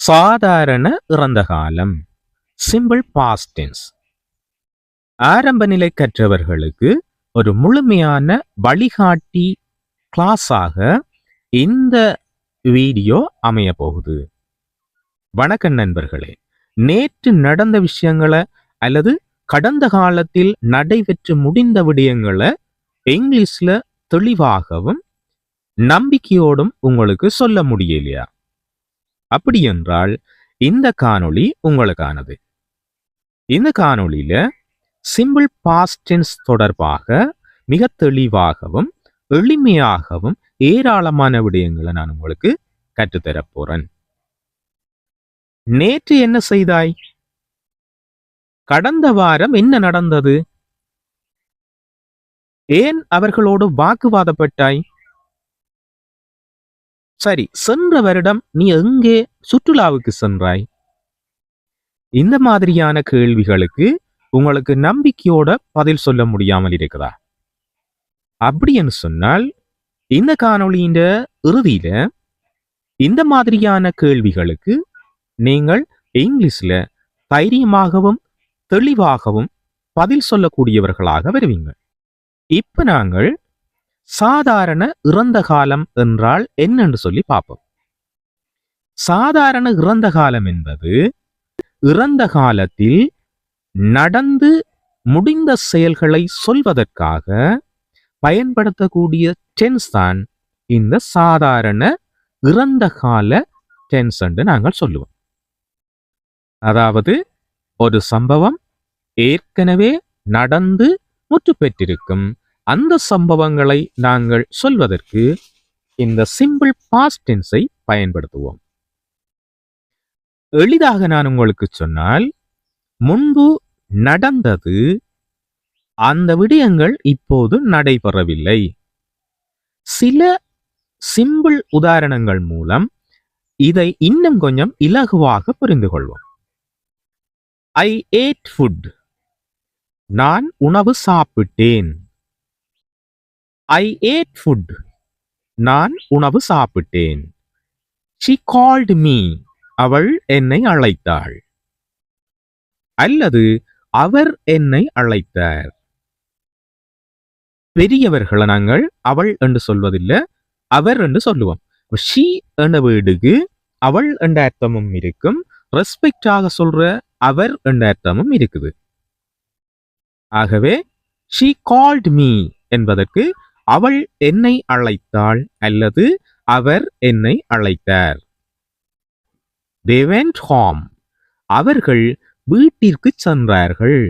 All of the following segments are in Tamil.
சாதாரண இறந்த காலம், சிம்பிள் பாஸ்ட் டென்ஸ். ஆரம்ப நிலை கற்றவர்களுக்கு ஒரு முழுமையான வழிகாட்டி கிளாஸாக இந்த வீடியோ அமைய போகுது. வணக்கம் நண்பர்களே. நேற்று நடந்த விஷயங்களை அல்லது கடந்த காலத்தில் நடைபெற்று முடிந்த விடயங்களை இங்கிலீஷ்ல தெளிவாகவும் நம்பிக்கையோடும் உங்களுக்கு சொல்ல முடியலையா? அப்படி என்றால் இந்த காணொளி உங்களுக்கானது. இந்த காணொளியில சிம்பிள் பாஸ்ட் டென்ஸ் தொடர்பாக மிக தெளிவாகவும் எளிமையாகவும் ஏராளமான விடயங்களை நான் உங்களுக்கு கற்றுத்தரப் போறேன். நேற்று என்ன செய்தாய்? கடந்த வாரம் என்ன நடந்தது? ஏன் அவர்களோடு வாக்குவாதப்பட்டாய்? சரி, சென்ற வருடம் நீ எங்கே சுற்றுலாவுக்கு சென்றாய்? இந்த மாதிரியான கேள்விகளுக்கு உங்களுக்கு நம்பிக்கையோட பதில் சொல்ல முடியாமல் இருக்குதா? அப்படின்னு சொன்னால் இந்த காணொளியின் இறுதியில இந்த மாதிரியான கேள்விகளுக்கு நீங்கள் இங்கிலீஷ்ல தைரியமாகவும் தெளிவாகவும் பதில் சொல்லக்கூடியவர்களாக வருவீங்க. இப்ப நாங்கள் சாதாரண இறந்த காலம் என்றால் என்னன்னு சொல்லி பார்ப்போம். சாதாரண இறந்த காலம் என்பது இறந்த காலத்தில் நடந்து முடிந்த செயல்களை சொல்வதற்காக பயன்படுத்தக்கூடிய டென்ஸ் தான் இந்த சாதாரண இறந்த கால டென்ஸ் என்று நாங்கள் சொல்லுவோம். அதாவது ஒரு சம்பவம் ஏற்கனவே நடந்து முற்று பெற்றிருக்கும் அந்த சம்பவங்களை நாங்கள் சொல்வதற்கு இந்த சிம்பிள் பாஸ்ட் டென்ஸை பயன்படுத்துவோம். எளிதாக நான் உங்களுக்கு சொன்னால், முன்பு நடந்தது, அந்த விடயங்கள் இப்போது நடைபெறவில்லை. சில சிம்பிள் உதாரணங்கள் மூலம் இதை இன்னும் கொஞ்சம் இலகுவாக புரிந்து கொள்வோம். I ate food. நான் உணவு சாப்பிட்டேன். I ate food. நான் உணவு சாப்பிட்டேன். She called me. அவள் என்னை அழைத்தாள். அல்லது அவர் என்னை அழைத்தார். பெரியவர்களை நாங்கள் அவள் என்று சொல்வதில்லை, அவர் என்று சொல்லுவோம். ஷீ என்ற வீடுக்கு அவள் என்ற அர்த்தமும் இருக்கும், ரெஸ்பெக்டாக சொல்ற அவர் என்ற அர்த்தமும் இருக்குது. ஆகவே she called me என்பதற்கு அவள் என்னை அழைத்தாள் அல்லது அவர் என்னை அழைத்தார். They went home. அவர்கள் வீட்டிற்கு சென்றார்கள்.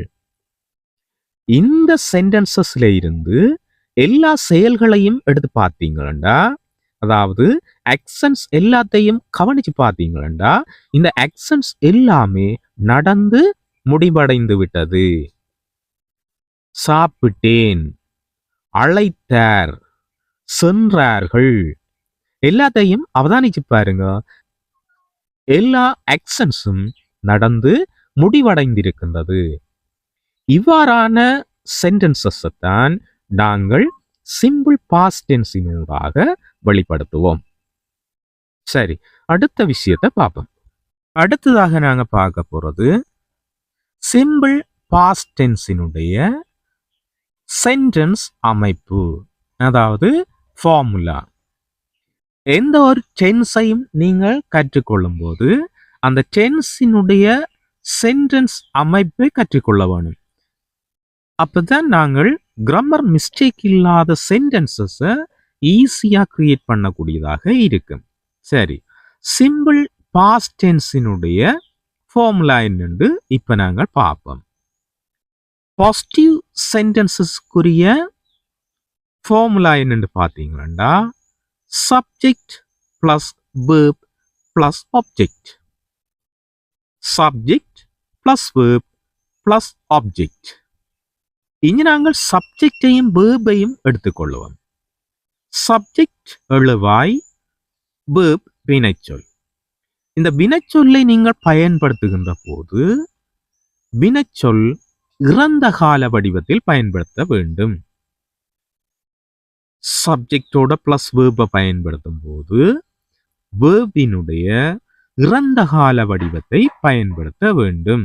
இந்த சென்டென்சஸ்ல இருந்து எல்லா செயல்களையும் எடுத்து பார்த்தீங்களா, அதாவது ஆக்சன்ஸ் எல்லாத்தையும் கவனிச்சு பார்த்தீங்களா, இந்த ஆக்சன்ஸ் எல்லாமே நடந்து முடிவடைந்து விட்டது. சாப்பிட்டேன், அழைத்தார், சென்றார்கள், எல்லாத்தையும் அவதானிச்சு பாருங்க. எல்லா ஆக்சன்ஸும் நடந்து முடிவடைந்திருக்கின்றது. இவ்வாறான சென்டென்சஸ் தான் நாங்கள் சிம்பிள் பாஸ்ட் டென்ஸினூடாக வெளிப்படுத்துவோம். சரி, அடுத்த விஷயத்தை பார்ப்போம். அடுத்ததாக நாங்க பார்க்க போறது சிம்பிள் பாஸ்ட் டென்ஸினுடைய சென்டென்ஸ் அமைப்பு, அதாவது ஃபார்முலா. எந்த ஒரு டென்ஸையும் நீங்கள் கற்றுக்கொள்ளும் போது அந்த டென்ஸினுடைய சென்டென்ஸ் அமைப்பை கற்றுக்கொள்ள வேணும். அப்பதான் நாங்கள் கிராமர் மிஸ்டேக் இல்லாத சென்டென்சஸை ஈஸியா கிரியேட் பண்ணக்கூடியதாக இருக்கும். சரி, சிம்பிள் பாஸ்ட் டென்ஸினுடைய ஃபார்முலா என்னன்னு இப்ப நாங்கள் பார்ப்போம். பாசிட்டிவ் சென்டென்சஸ்க்குரிய ஃபார்முலா என்னன்னு பார்த்தீங்கன்னா, subject plus verb plus object. Subject plus verb plus object. இனி நாங்கள் சப்ஜெக்டையும் வேர்பையும் எடுத்துக்கொள்வோம். சப்ஜெக்ட் எழுவாய், verb வினைச்சொல். இந்த வினைச்சொல்லை நீங்கள் பயன்படுத்துகின்ற போது வினைச்சொல் இறந்த கால வடிவத்தில் பயன்படுத்த வேண்டும். சப்ஜெக்டோட பிளஸ் வேர்பை பயன்படுத்தும் போது வேர்பினுடைய இறந்த கால வடிவத்தை பயன்படுத்த வேண்டும்.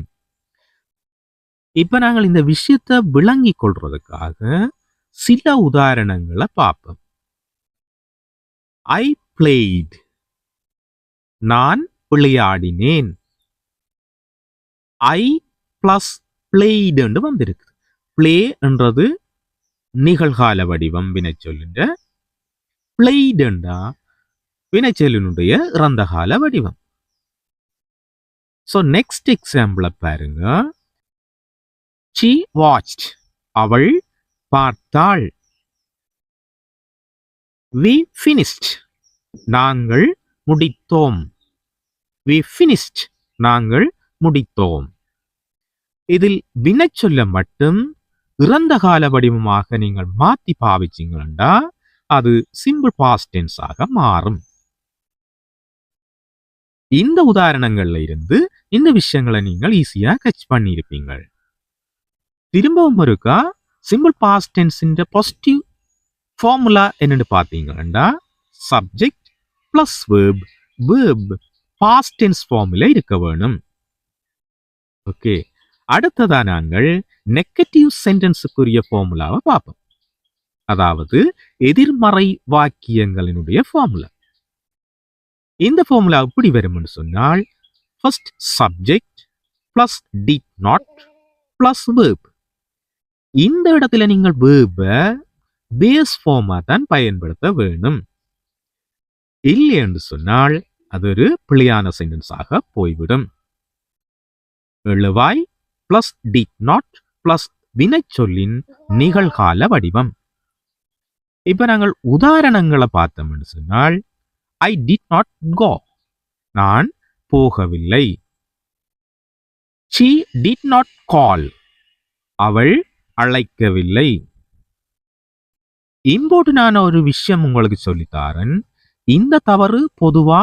இப்ப நாங்கள் இந்த விஷயத்தை விளங்கிக் கொள்றதுக்காக சில உதாரணங்களை பார்ப்போம். ஐ பிளேட், நான் விளையாடினேன். ஐ பிளஸ் பிளேட் என்று வந்திருக்கு. பிளே என்றது நிகழ்கால வடிவம் வினைச்சொல்லுன்ற, பிளேட் என்றா வினைச்சொல்லினுடைய இறந்த கால வடிவம். ஸோ நெக்ஸ்ட் எக்ஸாம்பிளை பாருங்க. She watched, அவள் பார்த்தாள். We finished, நாங்கள் முடித்தோம். We finished, நாங்கள் முடித்தோம். இதில் வினைச்சொல்ல மட்டும் இறந்த கால வடிவமாக நீங்கள் மாத்தி பாவிச்சீங்கன்னா அது சிம்பிள் பாஸ்ட் டென்ஸ் ஆக மாறும். இந்த உதாரணங்கள்ல இருந்து இந்த விஷயங்களை நீங்கள் ஈஸியா கேட்ச் பண்ணியிருப்பீங்க. திரும்பவும் இருக்கா சிம்பிள் பாஸ்ட் டென்ஸின் பாசிட்டிவ் ஃபார்முலா என்னன்னு பார்த்தீங்கன்னா subject plus verb, verb past tense formula இருக்க வேணும். ஓகே, அடுத்ததா நாங்கள் நெகட்டிவ் சென்டென்ஸுக்குரிய ஃபார்முலாவை பார்ப்போம். அதாவது எதிர்மறை வாக்கியங்களினுடைய ஃபார்முலா. இந்த ஃபார்முலா எப்படி வரும்னு சொன்னால் first subject plus did not plus verb. இந்த இடத்துல நீங்கள் வேர்பை பேஸ் ஃபார்மா தான் பயன்படுத்த வேணும். இல்லை என்று சொன்னால் அது ஒரு பிழையான சென்டென்ஸாக போய்விடும். எழுவாய் பிளஸ் டிட் நாட் பிளஸ் வினைச்சொல்லின் நிகழ்கால வடிவம். இப்ப நாங்கள் உதாரணங்களை பார்த்தோம்னு சொன்னால் ஐ டிட் நாட் கோ, நான் போகவில்லை. she did not call, அவள் அழைக்கவில்லை. இம்போர்ட்டன்டான ஒரு விஷயம் உங்களுக்கு சொல்லித்தாரன். இந்த தவறு பொதுவா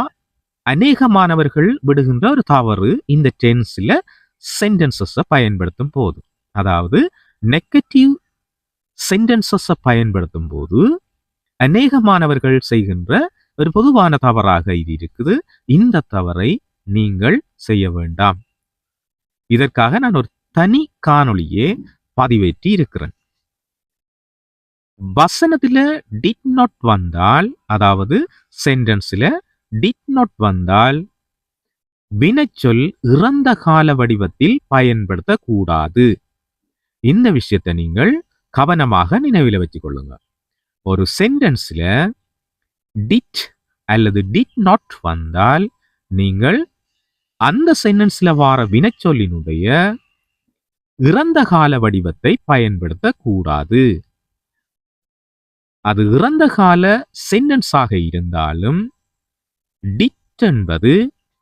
அநேகமானவர்கள் விடுகின்ற ஒரு தவறு இந்த டென்ஸ்ல சென்டென்சஸை பயன்படுத்தும் போது. அதாவது நெகட்டிவ் சென்டென்சஸை பயன்படுத்தும் போது அநேகமானவர்கள் செய்கின்ற ஒரு பொதுவான தவறாக இது இருக்குது. இந்த தவறை நீங்கள் செய்ய வேண்டாம். இதற்காக நான் ஒரு தனி காணொளியே பதிவேற்றி இருக்கிறேன். வசனத்துல டிட் நாட் வந்தால், அதாவது சென்டென்ஸ்ல டிட் நாட் வந்தால் வினைச்சொல் இறந்த கால வடிவத்தில் பயன்படுத்தக்கூடாது. இந்த விஷயத்தை நீங்கள் கவனமாக நினைவில் வச்சுக் கொள்ளுங்க. ஒரு சென்டென்ஸ்ல டிட் அல்லது டிட் நாட் வந்தால் நீங்கள் அந்த சென்டென்ஸ்ல வார வினைச்சொல்லினுடைய இறந்த கால வடிவத்தை பயன்படுத்தக்கூடாது. அது இறந்த கால சென்டென்ஸாக இருந்தாலும் டிட் என்பது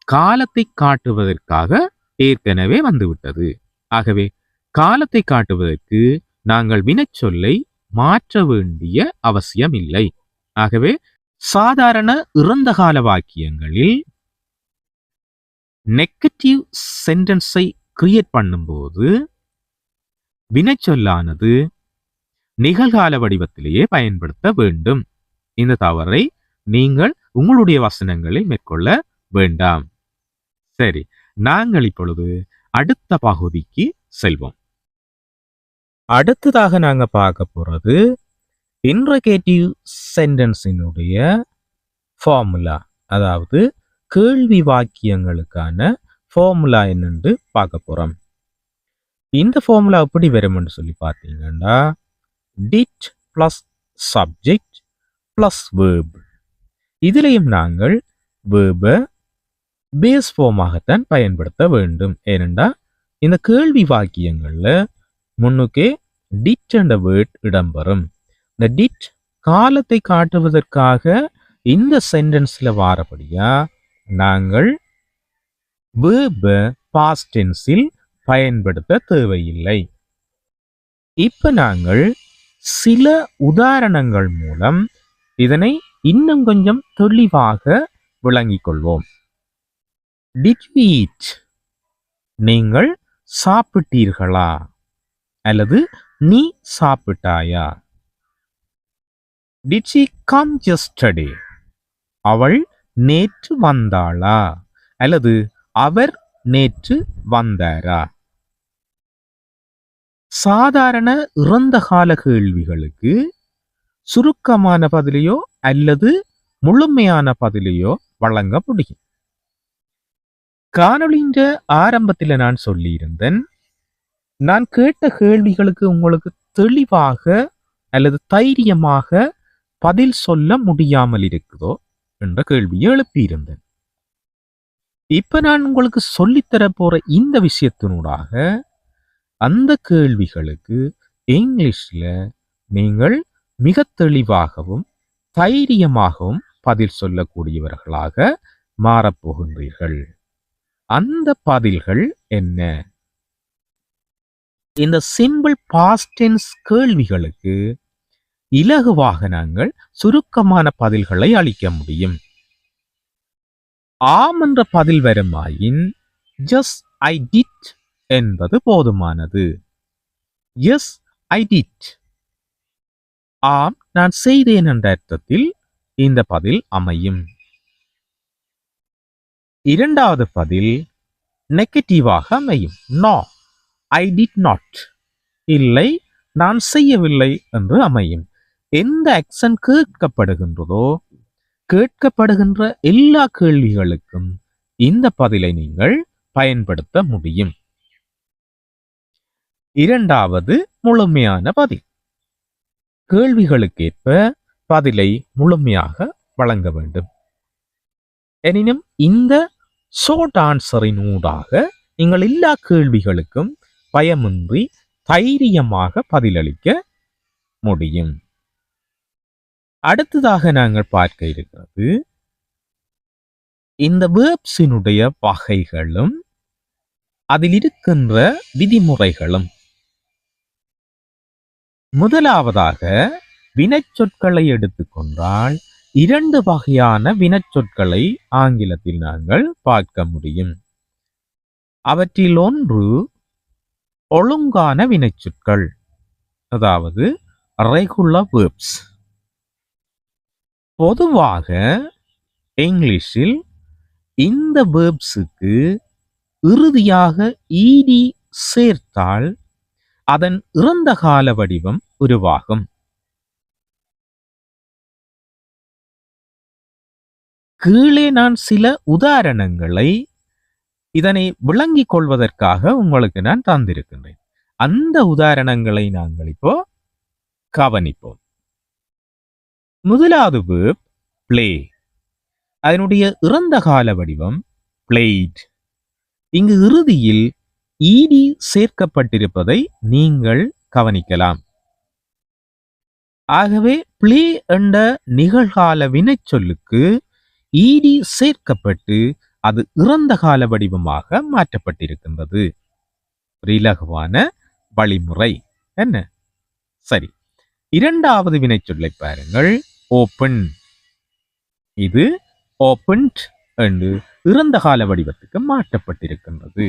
காலத்தை காட்டுவதற்காக ஏற்கனவே வந்துவிட்டது. ஆகவே காலத்தை காட்டுவதற்கு நாங்கள் வினைச்சொல்லை மாற்ற வேண்டிய அவசியம் இல்லை. ஆகவே சாதாரண இறந்த கால வாக்கியங்களில் நெகட்டிவ் சென்டென்ஸை கிரியேட் பண்ணும்போது வினைச்சொல்லானது நிகழ்கால வடிவத்திலேயே பயன்படுத்த வேண்டும். இந்த தவறை நீங்கள் உங்களுடைய வசனங்களை மேற்கொள்ள வேண்டாம். சரி, நாங்கள் இப்பொழுது அடுத்த பகுதிக்கு செல்வோம். அடுத்ததாக நாங்க பார்க்க போறது இன்ட்ரோகேட்டிவ் சென்டென்ஸினுடைய ஃபார்முலா, அதாவது கேள்வி வாக்கியங்களுக்கான ஃபார்முலா என்னன்னு பார்க்க போறோம். இந்த ஃபார்முலா எப்படி வரும்னு சொல்லி பார்த்தீங்கன்னா did plus subject plus verb. இதிலையும் நாங்கள் வேர்பை பேஸ் ஃபார்மாகத்தான் பயன்படுத்த வேண்டும். ஏனென்றா இந்த கேள்வி வாக்கியங்கள்ல முன்னுக்கே டிட் என்ற வேர்ட் இடம்பெறும். இந்த டிட் காலத்தை காட்டுவதற்காக இந்த சென்டென்ஸ்ல வாரபடியா நாங்கள் வேர்பை பாஸ்ட் டென்ஸில் பயன்படுத்த தேவையில்லை. இப்ப நாங்கள் சில உதாரணங்கள் மூலம் இதனை இன்னும் கொஞ்சம் தெளிவாக விளங்கிக் கொள்வோம். Did you eat? நீங்கள் சாப்பிட்டீர்களா? அல்லது நீ சாப்பிட்டாயா? Did she come yesterday? அவள் நேற்று வந்தாளா? அல்லது அவர் நேற்று வந்தாரா? சாதாரண இறந்த கால கேள்விகளுக்கு சுருக்கமான பதிலையோ அல்லது முழுமையான பதிலையோ வழங்க முடியும். காணொளியின் ஆரம்பத்தில் நான் சொல்லியிருந்தேன், நான் கேட்ட கேள்விகளுக்கு உங்களுக்கு தெளிவாக அல்லது தைரியமாக பதில் சொல்ல முடியாமல் இருக்குதோ என்ற கேள்வியை எழுப்பியிருந்தேன். இப்ப நான் உங்களுக்கு சொல்லித்தர போற இந்த விஷயத்தினூடாக அந்த கேள்விகளுக்கு இங்கிலீஷ்ல நீங்கள் மிக தெளிவாகவும் தைரியமாகவும் பதில் சொல்லக்கூடியவர்களாக மாறப்போகின்றீர்கள். அந்த பதில்கள் என்ன? இந்த சிம்பிள் பாஸ்ட் டென்ஸ் கேள்விகளுக்கு இலகுவாக நாங்கள் சுருக்கமான பதில்களை அளிக்க முடியும். ஆம் என்ற பதில் வருமாயின் ஜஸ்ட் ஐ டிட் என்பது போதுமானது. எஸ் ஐ டிட், ஆம் நான் செய்தேன் என்ற அர்த்தத்தில் இந்த பதில் அமையும். இரண்டாவது பதில் நெகட்டிவாக அமையும். நோ ஐ டிட் நாட், இல்லை நான் செய்யவில்லை என்று அமையும். எந்த ஆக்சன் கேட்கப்படுகின்றதோ கேட்கப்படுகின்ற எல்லா கேள்விகளுக்கும் இந்த பதிலை நீங்கள் பயன்படுத்த முடியும். இரண்டாவது முழுமையான பதில். கேள்விகளுக்கேற்ப பதிலை முழுமையாக வழங்க வேண்டும். எனினும் இந்த ஷார்ட் ஆன்சரின் ஊடாக நீங்கள் எல்லா கேள்விகளுக்கும் பயமின்றி தைரியமாக பதிலளிக்க முடியும். அடுத்ததாக நாங்கள் பார்க்க இருக்கிறது இந்த வேர்ப்ஸினுடைய வகைகளும் அதில் இருக்கின்ற விதிமுறைகளும். முதலாவதாக வினைச்சொற்களை எடுத்துக்கொண்டால் 2 வகையான வினைச்சொற்களை ஆங்கிலத்தில் நாங்கள் பார்க்க முடியும். அவற்றில் ஒன்று ஒழுங்கான வினைச்சொற்கள், அதாவது ரெகுலர் வேர்ப்ஸ். பொதுவாக இங்கிலீஷில் இந்த வேர்ப்ஸுக்கு இறுதியாக ஈடி சேர்த்தால் அதன் இறந்த கால வடிவம் உருவாகும். கீழே நான் சில உதாரணங்களை இதனை விளங்கிக் கொள்வதற்காக உங்களுக்கு நான் தந்திருக்கின்றேன். அந்த உதாரணங்களை நாங்கள் இப்போ கவனிப்போம். முதலாவது verb play. அதனுடைய இறந்த கால வடிவம் played. இங்கு இறுதியில் ed சேர்க்கப்பட்டிருப்பதை நீங்கள் கவனிக்கலாம். ஆகவே play என்ற நிகழ்கால வினைச்சொல்லுக்கு ed சேர்க்கப்பட்டு அது இறந்த கால வடிவமாக மாற்றப்பட்டிருக்கின்றது. இலகுவான வழிமுறை என்ன? சரி, இரண்டாவது வினைச்சொல்லை பாருங்கள், ஓப்பன். இது ஓப்பன்ட் என்று இறந்த கால வடிவத்துக்கு மாற்றப்பட்டிருக்கின்றது.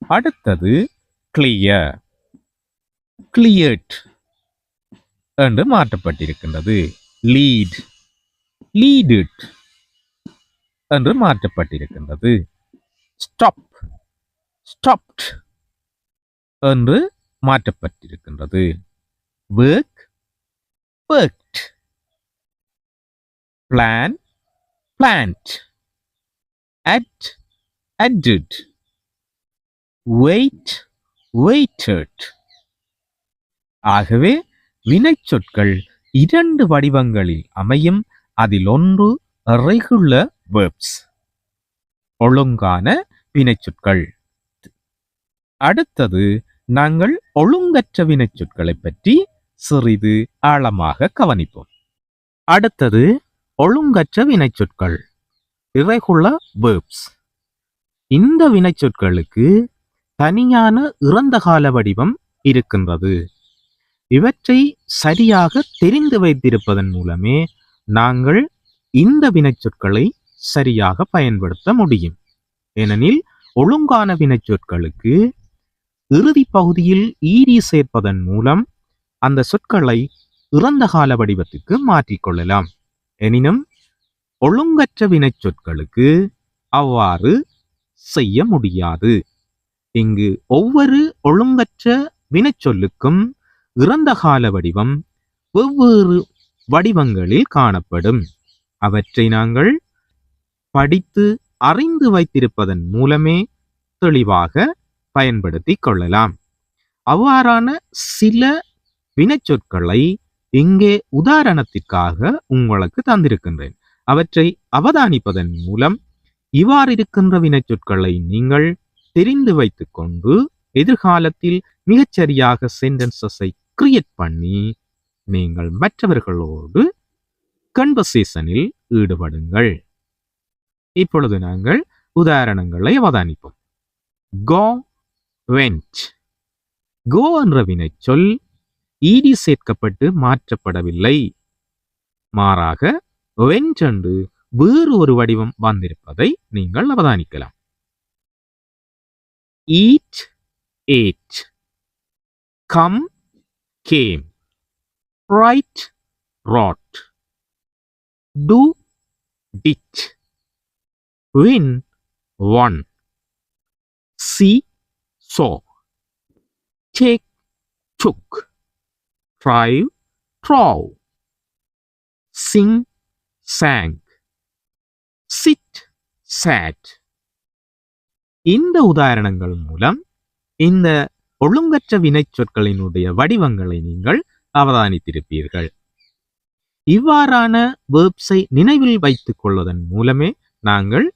அடுத்தது கிளியர், கிளியர்ட் என்று மாற்றப்பட்டிருக்கின்றது. லீட், லீடிட் என்று மாற்றப்பட்டிருக்கின்றது. ஸ்டாப், ஸ்டாப்ட் என்று மாற்றப்பட்டிருக்கின்றது. work, worked. plan, plant. add, added. wait, waited. ஆகவே வினைச்சொற்கள் 2 வடிவங்களில் அமையும். அதில் ஒன்று ரெகுலர் வேர்ப்ஸ், ஒழுங்கான வினைச்சொற்கள். அடுத்தது நாங்கள் ஒழுங்கற்ற வினைச்சொற்களை பற்றி சிறிது ஆழமாக கவனிப்போம். அடுத்தது ஒழுங்கற்ற வினைச்சொற்கள், irregular verbs. இந்த வினைச்சொற்களுக்கு தனியான இறந்த கால வடிவம் இருக்கின்றது. இவற்றை சரியாக தெரிந்து வைத்திருப்பதன் மூலமே நாங்கள் இந்த வினைச்சொற்களை சரியாக பயன்படுத்த முடியும். ஏனெனில் ஒழுங்கான வினைச்சொற்களுக்கு இறுதி பகுதியில் ஈடி சேர்ப்பதன் மூலம் அந்த சொற்களை இறந்த கால வடிவத்துக்கு மாற்றிக்கொள்ளலாம். எனினும் ஒழுங்கற்ற வினைச்சொற்களுக்கு அவ்வாறு செய்ய முடியாது. இங்கு ஒவ்வொரு ஒழுங்கற்ற வினைச்சொல்லுக்கும் இறந்த கால வடிவம் வெவ்வேறு வடிவங்களில் காணப்படும். அவற்றை நாங்கள் படித்து அறிந்து வைத்திருப்பதன் மூலமே தெளிவாக பயன்படுத்திக் கொள்ளலாம். அவ்வாறான சில வினைச்சொற்களை இங்கே உதாரணத்திற்காக உங்களுக்கு தந்திருக்கின்றேன். அவற்றை அவதானிப்பதன் மூலம் இவ்வாறு இருக்கின்ற வினைச்சொற்களை நீங்கள் தெரிந்து வைத்துக் கொண்டு எதிர்காலத்தில் மிகச்சரியாக சென்டென்சஸை கிரியேட் பண்ணி நீங்கள் மற்றவர்களோடு கன்வர்சேஷனில் ஈடுபடுங்கள். இப்பொழுது நாங்கள் உதாரணங்களை அவதானிப்போம். go went. go என்ற வினைச்சொல் ஈடி சேர்க்கப்பட்டு மாற்றப்படவில்லை. மாறாக went என்று வேறு ஒரு வடிவம் வந்திருப்பதை நீங்கள் அவதானிக்கலாம். eat, ate. come, came. write, wrote. do, did. win, won. see, saw. take, took. drive, drove. sing, sang. sit, sat. இந்த உதாரணங்கள் மூலம் இந்த ஒழுங்கற்ற வினைச்சொற்களினுடைய வடிவங்களை நீங்கள் அவதானித்திருப்பீர்கள். இவ்வாறான வேர்ப்ஸை நினைவில் வைத்துக் கொள்வதன் மூலமே நாங்கள்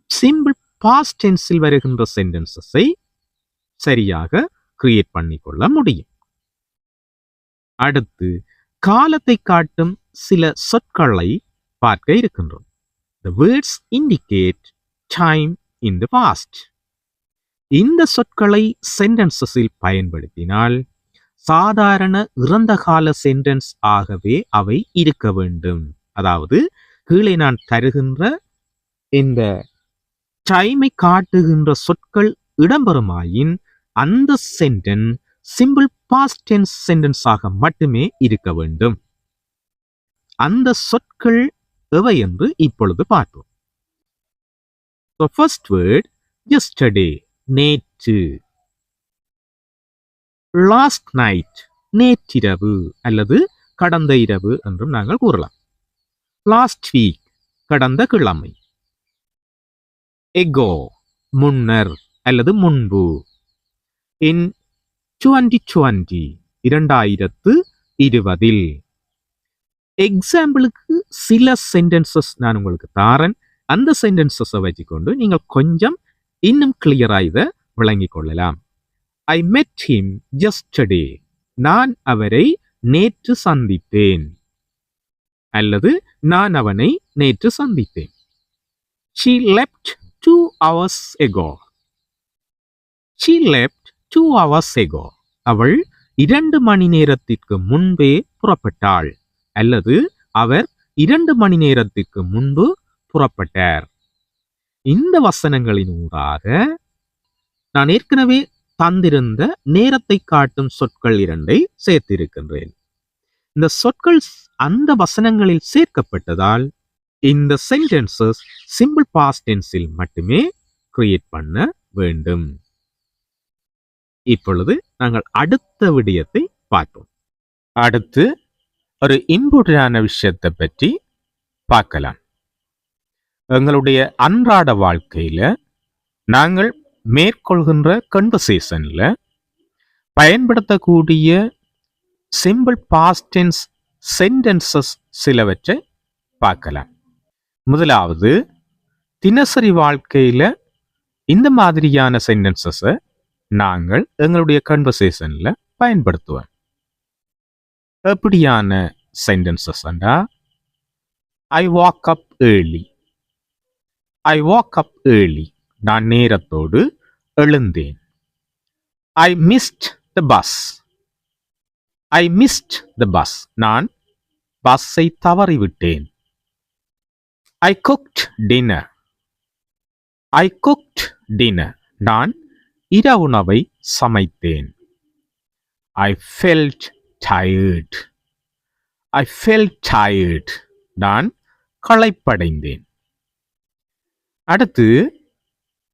சிம்பிள் பாஸ்ட் டென்ஸில் வருகின்ற சென்டென்சஸை சரியாக கிரியேட் பண்ணிக்கொள்ள முடியும். அடுத்து காலத்தை காட்டும் சில சொற்களை பார்க்க இருக்கின்றோம். The words indicate time in the past. இந்த சொற்களை சென்டென்சஸில் பயன்படுத்தினால் சாதாரண இறந்த கால சென்டென்ஸ் ஆகவே அவை இருக்க வேண்டும். அதாவது கீழே நான் தருகின்ற இந்த டைமை காட்டுகின்ற சொற்கள் இடம்பெறுமாயின் அந்த sentence simple past tense sentence ஆக மட்டுமே இருக்க வேண்டும். அந்த சொற்கள் எவை என்று இப்பொழுது பார்ப்போம். So first word, yesterday, நேற்று. Last night, நேற்றிரவு அல்லது கடந்த இரவு என்றும் நாங்கள் கூறலாம். Last week, கடந்த கிழமை. Ago, முன்னர் அல்லது முன்பு. In 2020, 2020. எக்ஸாம்பிளுக்கு சில சென்டென்சஸ் நான் உங்களுக்கு தாரன். அந்த சென்டென்சஸை வச்சுக்கொண்டு நீங்கள் கொஞ்சம் இன்னும் கிளியராக இதை விளங்கிக் கொள்ளலாம். ஐ மெட் ஹிம் yesterday. நான் அவரை நேற்று சந்தித்தேன் அல்லது நான் அவனை நேற்று சந்தித்தேன். She left 2 hours ago. She left 2 hours ago. அவள் 2 மணி நேரத்திற்கு முன்பே புறப்பட்டாள் அல்லது அவர் 2 மணி நேரத்திற்கு முன்பு புறப்பட்டார். இந்த வசனங்களின் ஊடாக நான் ஏற்கனவே தந்திருந்த நேரத்தை காட்டும் சொற்கள் 2 சேர்த்திருக்கின்றேன். இந்த சொற்கள் அந்த வசனங்களில் சேர்க்கப்பட்டதால் இந்த சென்டென்சஸ் சிம்பிள் பாஸ்ட் டென்ஸில் மட்டுமே கிரியேட் பண்ண வேண்டும். இப்பொழுது நாங்கள் அடுத்த விடயத்தை பார்ப்போம். அடுத்து ஒரு இம்பார்ட்டன்டான விஷயத்தை பற்றி பார்க்கலாம். எங்களுடைய அன்றாட வாழ்க்கையில நாங்கள் மேற்கொள்கின்ற கன்வர்சேஷன்ல பயன்படுத்தக்கூடிய சிம்பிள் பாஸ்ட் டென்ஸ் சென்டென்சஸ் சிலவற்றை பார்க்கலாம். முதலாவது, தினசரி வாழ்க்கையில இந்த மாதிரியான சென்டென்சஸை நாங்கள் எங்களுடைய கன்வர்சேஷன்ல பயன்படுத்துவோம். எப்படியான சென்டென்சஸ் என்றா, I wake up early. I wake up early, நான் நேரத்தோடு எழுந்தேன். I missed the bus. I missed the bus, நான் பஸ்ஸை தவறிவிட்டேன். I cooked dinner. I cooked dinner, நான் இரவுணவை சமைத்தேன். I felt tired. I felt tired. நான் களைப்படைந்தேன். அடுத்து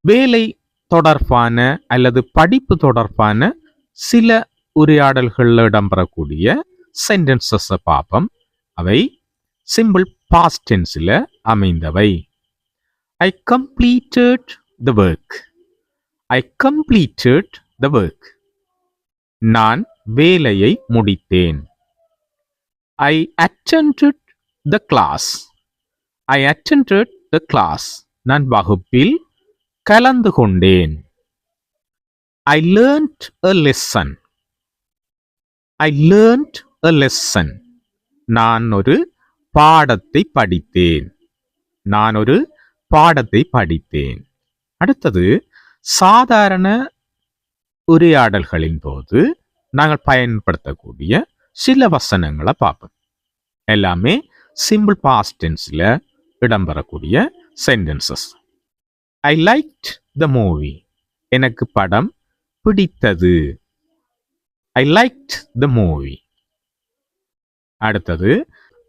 வேலை தொடர்பான அல்லது படிப்பு தொடர்பான சில உரையாடல்களில் இடம்பெறக்கூடிய சென்டென்சஸ் பார்ப்போம். அவை சிம்பிள் பாஸ்ட் டென்ஸில் அமைந்தவை. I completed the work. I completed the work. நான் வேலையை முடித்தேன். ஐ attended the class. I attended the class. நான் வகுப்பில் கலந்து கொண்டேன். I learnt a lesson. I learnt a lesson. நான் ஒரு பாடத்தை படித்தேன். நான் ஒரு பாடத்தை படித்தேன். அடுத்தது சாதாரண உரையாடல்களின் போது நாங்கள் பயன்படுத்தக்கூடிய சில வசனங்களை பார்ப்போம். எல்லாமே சிம்பிள் பாஸ்ட் டென்ஸ்ல இடம்பெறக்கூடிய sentences. I liked the movie. எனக்கு படம் பிடித்தது. ஐ லைக்ட் த மூவி. அடுத்தது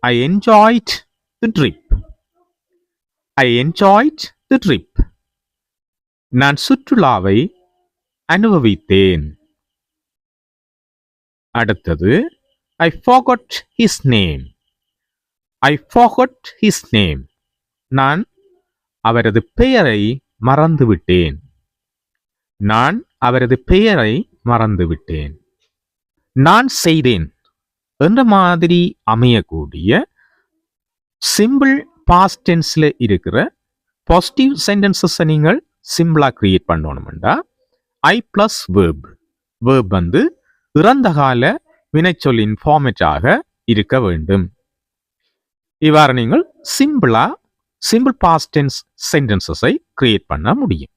I enjoyed the trip. I enjoyed the trip. நான் சுற்றுலாவை அனுபவித்தேன். அடுத்தது I forgot his name. I forgot his name. நான் அவரது பெயரை மறந்துவிட்டேன். நான் அவரது பெயரை மறந்துவிட்டேன். நான் செய்தேன் என்ற மாதிரி அமையக்கூடிய சிம்பிள் பாஸ்ட் டென்ஸ்ல இருக்கிற பாசிட்டிவ் சென்டென்சஸ் நீங்கள் சிம்பிளா கிரியேட் பண்ணணும்டா ஐ பிளஸ் வேர்ப். வேர்ப் வந்து இறந்த கால வினைச்சொல்லின் ஃபார்மேட்டாக இருக்க வேண்டும். இவ்வாறு நீங்கள் சிம்பிள் பாஸ்ட் டென்ஸ் சென்டென்சஸை கிரியேட் பண்ண முடியும்.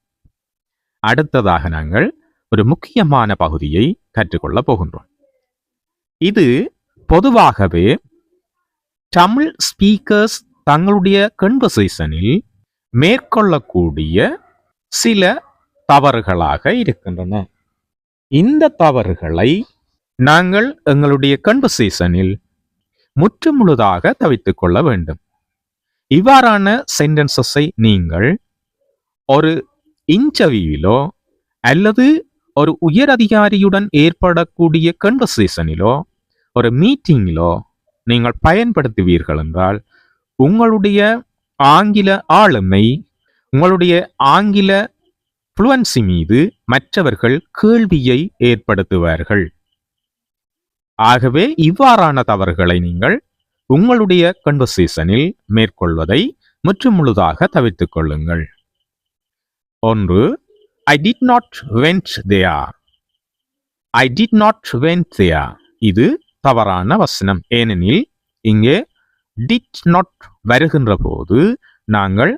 அடுத்ததாக நாங்கள் ஒரு முக்கியமான பகுதியை கற்றுக்கொள்ள போகின்றோம். இது பொதுவாகவே தமிழ் ஸ்பீக்கர்ஸ் தங்களுடைய கன்வர்சேஷனில் மேற்கொள்ளக்கூடிய சில தவறுகளாக இருக்கின்றன. இந்த தவறுகளை நாங்கள் எங்களுடைய கன்வர்சேஷனில் முற்றுமுழுதாக தவிர்த்துக் கொள்ள வேண்டும். இவ்வாறான சென்டென்சஸை நீங்கள் ஒரு இன்டர்வியூவிலோ அல்லது ஒரு உயர் அதிகாரியுடன் ஏற்படக்கூடிய கன்வர்சேஷனிலோ ஒரு மீட்டிங்கிலோ நீங்கள் பயன்படுத்துவீர்கள் என்றால் உங்களுடைய ஆங்கில ஆளுமை, உங்களுடைய ஆங்கில ஃப்ளூவன்சி மீது மற்றவர்கள் கேள்வியை ஏற்படுத்துவார்கள். ஆகவே இவ்வாறான தவறுகளை நீங்கள் உங்களுடைய கன்வர்சேஷனில் மேற்கொள்வதை முற்றுமுழுதாக தவிர்த்துக் கொள்ளுங்கள். ஒன்று, I did not went there. I did not went there. இது தவறான வசனம். ஏனெனில் இங்கே did not வருகின்ற போது நாங்கள்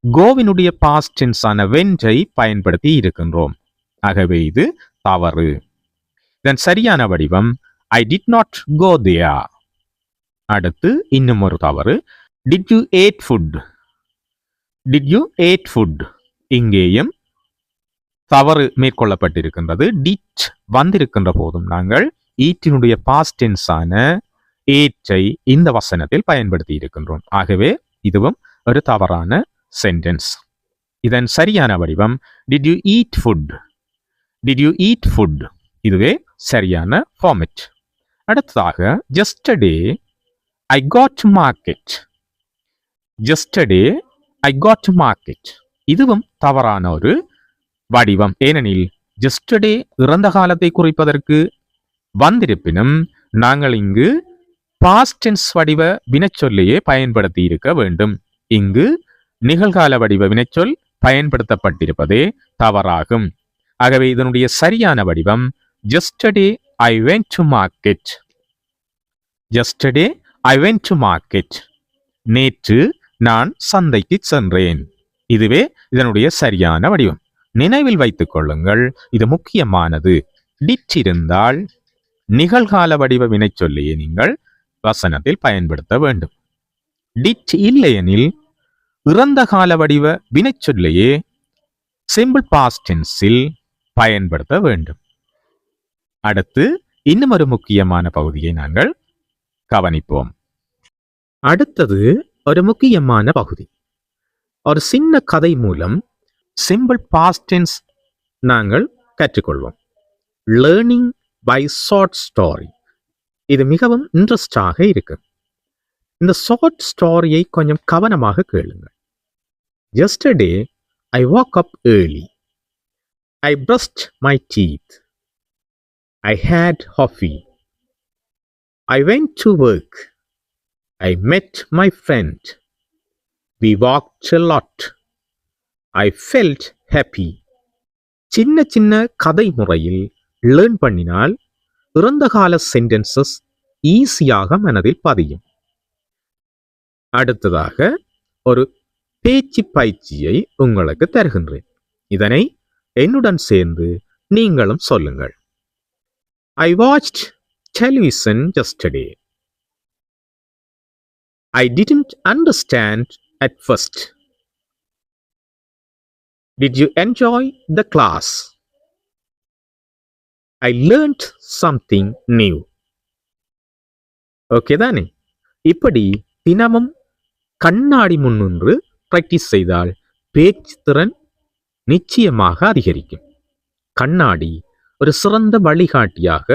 கோவினுடைய பாஸ்ட் டென்ஸான வென்றை பயன்படுத்தி இருக்கின்றோம். ஆகவே இது தவறு. இதன் சரியான வடிவம் I did not go there. அடுத்து இன்னும் ஒரு தவறு, did you ate food? Did you ate food? இங்கேயும் தவறு மேற்கொள்ளப்பட்டிருக்கின்றது. did வந்திருக்கின்ற போதும் நாங்கள் ஈட்டினுடைய பாஸ்ட் டென்ஸான ஏற்றை இந்த வசனத்தில் பயன்படுத்தி இருக்கின்றோம். ஆகவே இதுவும் ஒரு தவறான சென்டென்ஸ். இதன் சரியான வடிவம் did you eat food? Did you eat food? இதுவே சரியான ஃபார்மேட். அடுத்ததாக yesterday I got to market. Yesterday I got to market. இதுவும் தவறான ஒரு வடிவம். ஏனெனில் yesterday இறந்த காலத்தை குறிப்பதற்கு வந்திருப்பினும் நாங்கள் இங்கு பாஸ்ட் டென்ஸ் வடிவ வினைச்சொல்லையே பயன்படுத்தி இருக்க வேண்டும். இங்கு நிகழ்கால வடிவ வினைச்சொல் பயன்படுத்தப்பட்டிருப்பதே தவறாகும். ஆகவே இதனுடைய சரியான வடிவம் yesterday I went to market. Yesterday I went to market. நேற்று நான் சந்தைக்கு சென்றேன். இதுவே இதனுடைய சரியான வடிவம். நினைவில் வைத்துக் கொள்ளுங்கள், இது முக்கியமானது. டிட் இருந்தால் நிகழ்கால வடிவ வினைச்சொல்லையே நீங்கள் வசனத்தில் பயன்படுத்த வேண்டும். டிட் இல்லையெனில் இறந்த கால வடிவ வினைச்சொல்லையே சிம்பிள் பாஸ்ட் டென்ஸில் பயன்படுத்த வேண்டும். அடுத்து இன்னும் ஒரு முக்கியமான பகுதியை நாங்கள் கவனிப்போம். அடுத்தது ஒரு முக்கியமான பகுதி. ஒரு சின்ன கதை மூலம் சிம்பிள் பாஸ்ட் டென்ஸ் நாங்கள் கற்றுக்கொள்வோம். Learning by short story. இது மிகவும் இன்ட்ரெஸ்டாக இருக்கு. இந்த ஷார்ட் ஸ்டோரியை கொஞ்சம் கவனமாக கேளுங்கள். Yesterday, I woke up early. I brushed my teeth. I had coffee. I went to work. I met my friend. We walked a lot. I felt happy. சின்ன சின்ன கதை முறையில் லேர்ன் பண்ணினால் இறந்த கால சென்டென்சஸ் ஈஸியாக மனதில் பதியும். அடுத்ததாக ஒரு பேச்சு பயிற்சியை உங்களுக்கு தருகின்றேன். இதனை என்னுடன் சேர்ந்து நீங்களும் சொல்லுங்கள். I watched television yesterday. I didn't understand at first. Did you enjoy the class? I learned something new. Okay தானே? இப்படி தினமும் கண்ணாடி முன்னின்று பிராக்டிஸ் செய்தால் பேச்சு திறன் நிச்சயமாக அதிகரிக்கும். கண்ணாடி ஒரு சிறந்த வழிகாட்டியாக,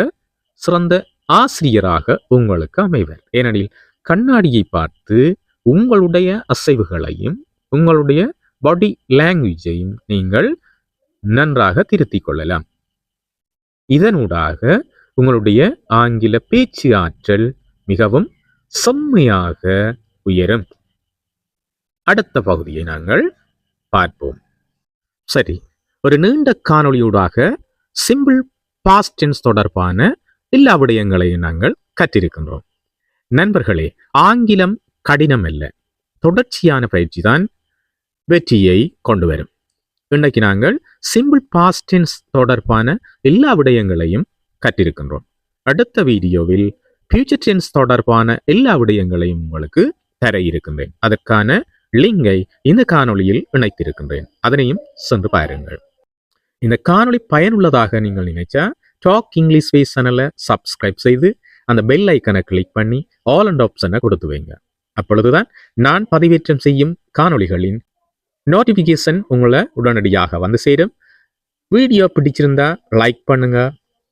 சிறந்த ஆசிரியராக உங்களுக்கு அமைவர். ஏனெனில் கண்ணாடியை பார்த்து உங்களுடைய அசைவுகளையும் உங்களுடைய பாடி லாங்குவேஜையும் நீங்கள் நன்றாக திருத்திக் கொள்ளலாம். இதனூடாக உங்களுடைய ஆங்கில பேச்சு ஆற்றல் மிகவும் செம்மையாக உயரும். அடுத்த பகுதியை நாங்கள் பார்ப்போம். சரி, ஒரு நீண்ட காணொளியூடாக சிம்பிள் பாஸ்ட் டென்ஸ் தொடர்பான எல்லா விடயங்களையும் நாங்கள் கற்றிருக்கின்றோம். நண்பர்களே, ஆங்கிலம் கடினம் அல்ல, தொடர்ச்சியான பயிற்சி தான் வெற்றியை கொண்டு வரும். இன்றைக்கு நாங்கள் சிம்பிள் பாஸ்ட் டென்ஸ் தொடர்பான எல்லா விடயங்களையும் கற்றிருக்கின்றோம். அடுத்த வீடியோவில் ஃபியூச்சர் டென்ஸ் தொடர்பான எல்லா விடயங்களையும் உங்களுக்கு தர இருக்கின்றேன். அதற்கான லிங்கை இந்த காணொளியில் இணைத்திருக்கின்றேன். அதனையும் சென்று பாருங்கள். இந்த காணொளி பயனுள்ளதாக நீங்கள் நினைச்சா டாக் இங்கிலீஷ் வேஸ் சேனலை சப்ஸ்கிரைப் செய்து அந்த பெல் ஐக்கனை கிளிக் பண்ணி ஆல் அண்ட் ஆப்ஷனை கொடுத்து வைங்க. அப்பொழுதுதான் நான் பதிவேற்றம் செய்யும் காணொளிகளின் நோட்டிஃபிகேஷன் உங்களை உடனடியாக வந்து சேரும். வீடியோ பிடிச்சிருந்தா லைக் பண்ணுங்க,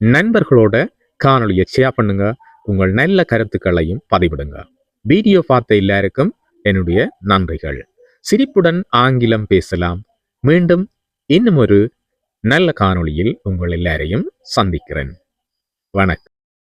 நண்பர்களோட காணொளியை ஷேர் பண்ணுங்க, உங்கள் நல்ல கருத்துக்களையும் பதிவிடுங்க. வீடியோ பார்த்த எல்லாருக்கும் என்னுடைய நன்றிகள். சிரிப்புடன் ஆங்கிலம் பேசலாம். மீண்டும் இன்னும் ஒரு நல்ல காணொளியில் உங்கள் எல்லாரையும் சந்திக்கிறேன். வணக்கம்.